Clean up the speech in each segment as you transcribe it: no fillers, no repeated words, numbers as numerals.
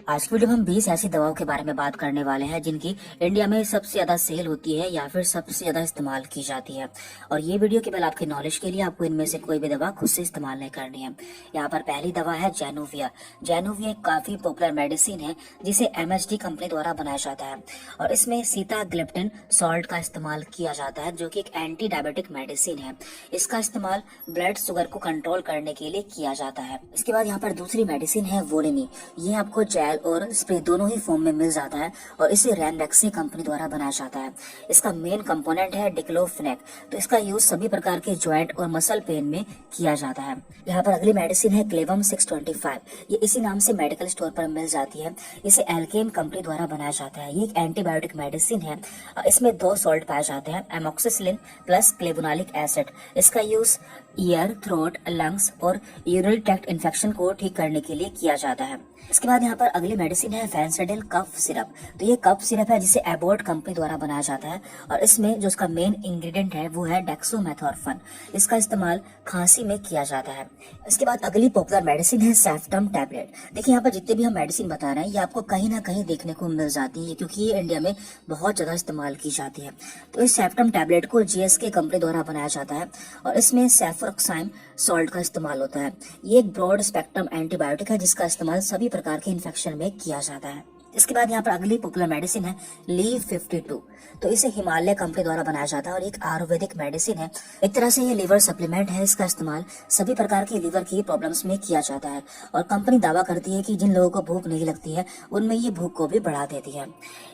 आज की वीडियो में हम 20 ऐसी दवाओं के बारे में बात करने वाले हैं जिनकी इंडिया में सबसे ज्यादा सेल होती है या फिर सबसे ज्यादा इस्तेमाल की जाती है। और ये वीडियो केवल आपके नॉलेज के लिए, आपको इनमें से कोई भी दवा खुद से इस्तेमाल नहीं करनी है। यहाँ पर पहली दवा है जैनोविया। जैनोविया एक काफी पॉपुलर मेडिसिन है जिसे MSD कंपनी द्वारा बनाया जाता है और इसमें सीताग्लिप्टिन सॉल्ट का इस्तेमाल किया जाता है जो कि एक एंटी डायबिटिक मेडिसिन है। इसका इस्तेमाल ब्लड शुगर को कंट्रोल करने के लिए किया जाता है। इसके बाद यहाँ पर दूसरी मेडिसिन है वोलिनी। ये आपको जेल और स्प्रे दोनों ही फॉर्म में मिल जाता है और इसे रैनबैक्सी कंपनी द्वारा बनाया जाता है। इसका मेन कंपोनेंट है डिक्लोफेनेक, तो इसका यूज सभी प्रकार के जॉइंट और मसल पेन में किया जाता है। यहाँ पर अगली मेडिसिन है क्लेवम 625। ये इसी नाम से मेडिकल स्टोर पर मिल जाती है। इसे एल्केम कंपनी द्वारा बनाया जाता है। ये एक एंटीबायोटिक मेडिसिन है। इसमें 2 सॉल्ट पाए जाते हैं, एमोक्सिसिलिन प्लस क्लेवोनोलिक एसिड। इसका यूज ईयर, थ्रोट, लंग्स और यूरिनरी ट्रैक्ट इन्फेक्शन को ठीक करने के लिए किया जाता है। इसके बाद यहाँ पर अगली मेडिसिन है फेंसिडिल कफ सिरप। तो ये कफ सिरप है जिसे एबॉट कंपनी द्वारा बनाया जाता है और इसमें जो इसका मेन इंग्रेडिएंट है वो है डेक्सोमेथोर्फन। इसका इस्तेमाल खांसी में किया जाता है। इसके बाद अगली पॉपुलर मेडिसिन है सेफ्टम टैबलेट। देखिए यहाँ पर जितने भी हम मेडिसिन बता रहे हैं ये आपको कहीं ना कहीं देखने को मिल जाती है क्योंकि ये इंडिया में बहुत ज्यादा इस्तेमाल की जाती है। तो इस सेफ्टम टैबलेट को GSK कंपनी द्वारा बनाया जाता है और इसमें सेफरोक्साइम सॉल्ट का इस्तेमाल होता है। ये एक ब्रॉड स्पेक्ट्रम एंटीबायोटिक है जिसका इस्तेमाल सभी प्रकार के इन्फेक्शन में किया जाता है। इसके बाद यहाँ पर अगली पॉपुलर मेडिसिन है लीव 52। तो इसे हिमालय कंपनी द्वारा बनाया जाता है और एक आयुर्वेदिक मेडिसिन है। एक तरह से ये लीवर सप्लीमेंट है। इसका इस्तेमाल सभी प्रकार के लीवर की प्रॉब्लम्स में किया जाता है और कंपनी दावा करती है कि जिन लोगों को भूख नहीं लगती है उनमें ये भूख को भी बढ़ा देती है।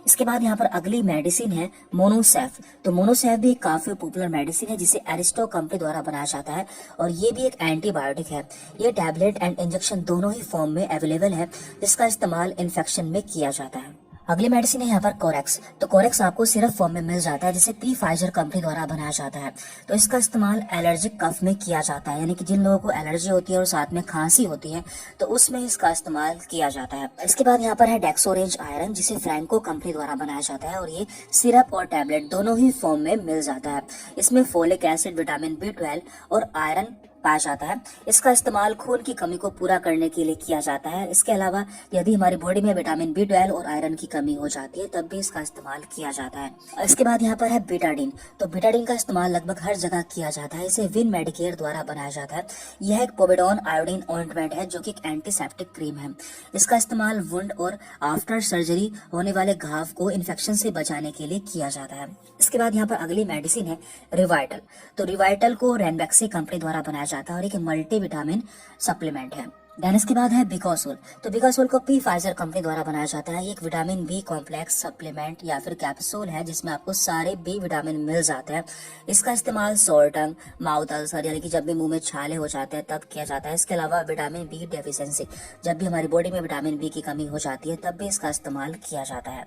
इसके बाद यहाँ पर अगली मेडिसिन है मोनोसेफ। तो मोनोसेफ भी काफी पॉपुलर मेडिसिन है जिसे एरिस्टो कंपनी द्वारा बनाया जाता है और ये भी एक एंटीबायोटिक है। ये टैबलेट एंड इंजेक्शन दोनों ही फॉर्म में अवेलेबल है जिसका इस्तेमाल इन्फेक्शन में किया जाता है। अगली मेडिसिन है यहाँ पर कोरेक्स। तो कोरेक्स आपको सिरप फॉर्म में मिल जाता है जिसे फाइजर कंपनी द्वारा बनाया जाता है। तो इसका इस्तेमाल एलर्जिक कफ में किया जाता है, यानी कि जिन लोगों को एलर्जी होती है और साथ में खांसी होती है तो उसमें इसका इस्तेमाल किया जाता है। इसके बाद यहाँ पर है डेक्सोरेंज आयरन जिसे फ्रैंको कंपनी द्वारा बनाया जाता है और ये सिरप और टैबलेट दोनों ही फॉर्म में मिल जाता है। इसमें फोलिक एसिड, विटामिन B12 और आयरन पाया जाता है। इसका इस्तेमाल खून की कमी को पूरा करने के लिए किया जाता है। इसके अलावा यदि हमारी बॉडी में विटामिन B12 और आयरन की कमी हो जाती है तब भी इसका इस्तेमाल किया जाता है। इसके बाद यहाँ पर है बीटाडीन। तो बीटाडीन का इस्तेमाल लगभग हर जगह किया जाता है। इसे विन मेडिकेयर द्वारा बनाया जाता है। यह एक पोविडोन आयोडीन ऑइंटमेंट है जो कि एक एंटीसेप्टिक क्रीम है। इसका इस्तेमाल वुंड और आफ्टर सर्जरी होने वाले घाव को इन्फेक्शन से बचाने के लिए किया जाता है। इसके बाद यहाँ पर अगली मेडिसिन है रिवाइटल। तो रिवाइटल को रैनबैक्सी कंपनी द्वारा बनाया जाता है और एक मल्टी विटामिन सप्लीमेंट है। देन इसके बाद है बिकासोल। तो बिकासोल को फाइजर कंपनी द्वारा बनाया जाता है। ये एक विटामिन B कॉम्प्लेक्स सप्लीमेंट या फिर कैप्सूल है जिसमें आपको सारे B विटामिन मिल जाते हैं। इसका इस्तेमाल सोर टंग, माउथ अल्सर यानी कि जब भी मुंह में छाले हो जाते हैं तब किया जाता है। इसके अलावा विटामिन B डेफिशिएंसी, जब भी हमारी बॉडी में विटामिन B की कमी हो जाती है तब भी इसका इस्तेमाल किया जाता है।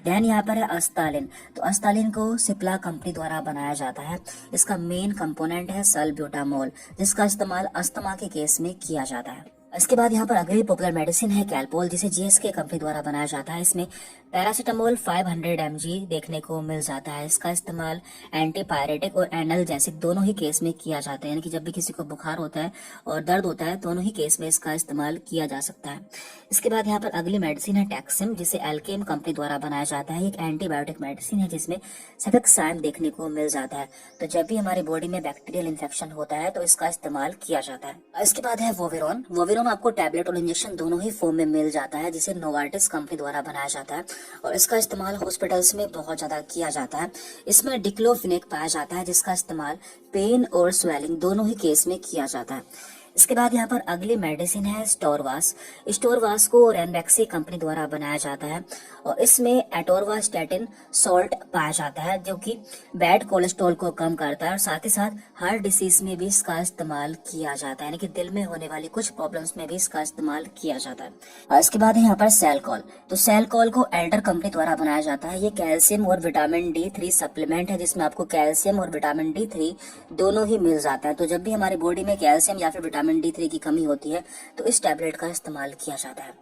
देन यहाँ पर है अस्तालिन। तो अस्तालिन को सिप्ला कंपनी द्वारा बनाया जाता है। इसका मेन कंपोनेंट है सल्ब्यूटामोल जिसका इस्तेमाल अस्थमा के केस में किया जाता है। इसके बाद यहाँ पर अगली पॉपुलर मेडिसिन है कैलपोल जिसे GSK कंपनी द्वारा बनाया जाता है। इसमें पैरासीटामोल 500 mg देखने को मिल जाता है। इसका इस्तेमाल एंटीपायरेटिक और एनाल्जेसिक दोनों ही केस में किया जाता है, यानी कि जब भी किसी को बुखार होता है और दर्द होता है दोनों ही केस में इसका इस्तेमाल किया जा सकता है। इसके बाद यहाँ पर अगली मेडिसिन है टैक्सिम जिसे एल्केम कंपनी द्वारा बनाया जाता है। एक एंटीबायोटिक मेडिसिन है जिसमें सेफेक्साइम देखने को मिल जाता है। तो जब भी हमारी बॉडी में बैक्टीरियल इन्फेक्शन होता है तो इसका इस्तेमाल किया जाता है। इसके बाद है वोविरोन। वोविरोन आपको टैबलेट और इंजेक्शन दोनों ही फॉर्म में मिल जाता है जिसे नोवार्टिस कंपनी द्वारा बनाया जाता है और इसका इस्तेमाल हॉस्पिटल्स में बहुत ज्यादा किया जाता है। इसमें डिक्लोफेनेक पाया जाता है जिसका इस्तेमाल पेन और स्वेलिंग दोनों ही केस में किया जाता है। इसके बाद यहाँ पर अगली मेडिसिन है स्टोरवास। स्टोरवास को रैनबैक्सी कंपनी द्वारा बनाया जाता है और इसमें एटोरवास्टैटिन सॉल्ट पाया जाता है जो कि बैड कोलेस्ट्रॉल को कम करता है और साथ ही साथ हार्ट डिसीज में भी इसका इस्तेमाल किया जाता है, यानी कि दिल में होने वाली कुछ प्रॉब्लम्स में भी इसका इस्तेमाल किया जाता है। और इसके बाद है यहाँ पर सेलकॉल। तो सेलकॉल को एल्डर कंपनी द्वारा बनाया जाता है। ये कैल्शियम और विटामिन D3 सप्लीमेंट है जिसमें आपको कैल्शियम और विटामिन D3 दोनों ही मिल जाता है। तो जब भी हमारी बॉडी में कैल्शियम या फिर विटामिन D3 की कमी होती है तो इस टैबलेट का इस्तेमाल किया जाता है।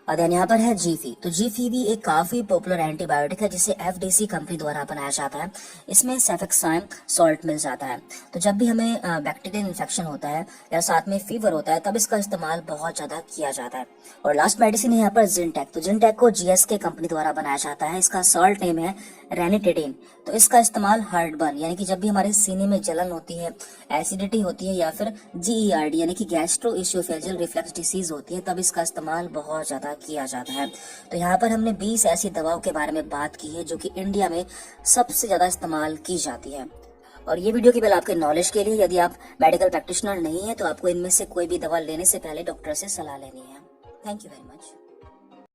और देन यहाँ पर है जीफी। तो जीफी भी एक काफी पॉपुलर एंटीबायोटिक है जिसे एफडीसी कंपनी द्वारा बनाया जाता है। इसमें सेफेक्साइम सॉल्ट मिल जाता है। तो जब भी हमें बैक्टीरियल इन्फेक्शन होता है या साथ में फीवर होता है तब इसका इस्तेमाल बहुत ज्यादा किया जाता है। और लास्ट मेडिसिन है यहाँ पर जिनटेक। तो जिनटेक को जीएसके कंपनी द्वारा बनाया जाता है। इसका सॉल्ट नेम है रेनिटेडिन। तो इसका इस्तेमाल हार्ट बर्न यानी कि जब भी हमारे सीने में जलन होती है, एसिडिटी होती है या फिर जीईआरडी यानी कि गैस्ट्रो इसोफेजियल रिफ्लक्स डिसीज होती है तब इसका इस्तेमाल बहुत ज्यादा किया जाता है। तो यहाँ पर हमने 20 ऐसी दवाओं के बारे में बात की है जो कि इंडिया में सबसे ज्यादा इस्तेमाल की जाती है। और ये वीडियो केवल आपके नॉलेज के लिए, यदि आप मेडिकल प्रैक्टिशनर नहीं है तो आपको इनमें से कोई भी दवा लेने से पहले डॉक्टर से सलाह लेनी है। Thank you very much.